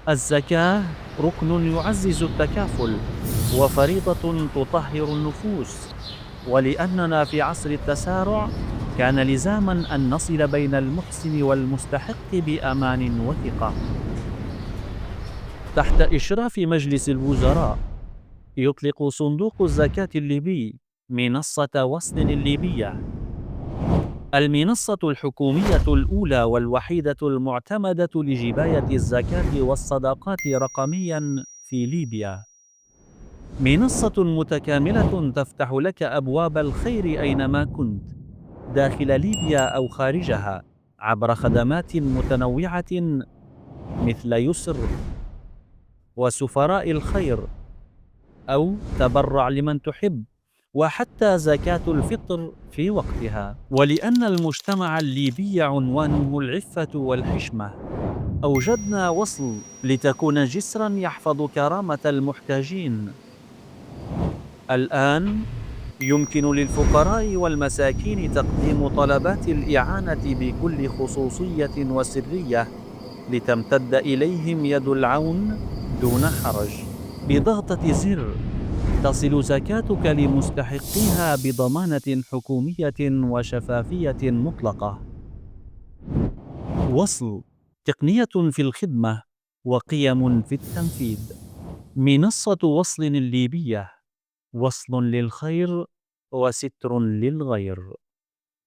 الزكاة ركن يعزز التكافل، وفريضة تطهر النفوس. ولأننا في عصر التسارع، كان لزاما أن نصل بين المحسن والمستحق بأمان وثقة. تحت إشراف مجلس الوزراء، يطلق صندوق الزكاة الليبي منصة وصل الليبية، المنصة الحكومية الأولى والوحيدة المعتمدة لجباية الزكاة والصدقات رقميا في ليبيا. منصة متكاملة تفتح لك أبواب الخير أينما كنت، داخل ليبيا أو خارجها، عبر خدمات متنوعة مثل يسر وسفراء الخير، أو تبرع لمن تحب، وحتى زكاة الفطر في وقتها. ولأن المجتمع الليبي عنوانه العفة والحشمة، أوجدنا وصل لتكون جسرا يحفظ كرامة المحتاجين. الآن يمكن للفقراء والمساكين تقديم طلبات الإعانة بكل خصوصية وسرية، لتمتد إليهم يد العون دون حرج. بضغطة زر تصل زكاتك لمستحقيها بضمانة حكومية وشفافية مطلقة. وصل، تقنية في الخدمة وقيم في التنفيذ. منصة وصل الليبية، وصل للخير وستر للغير.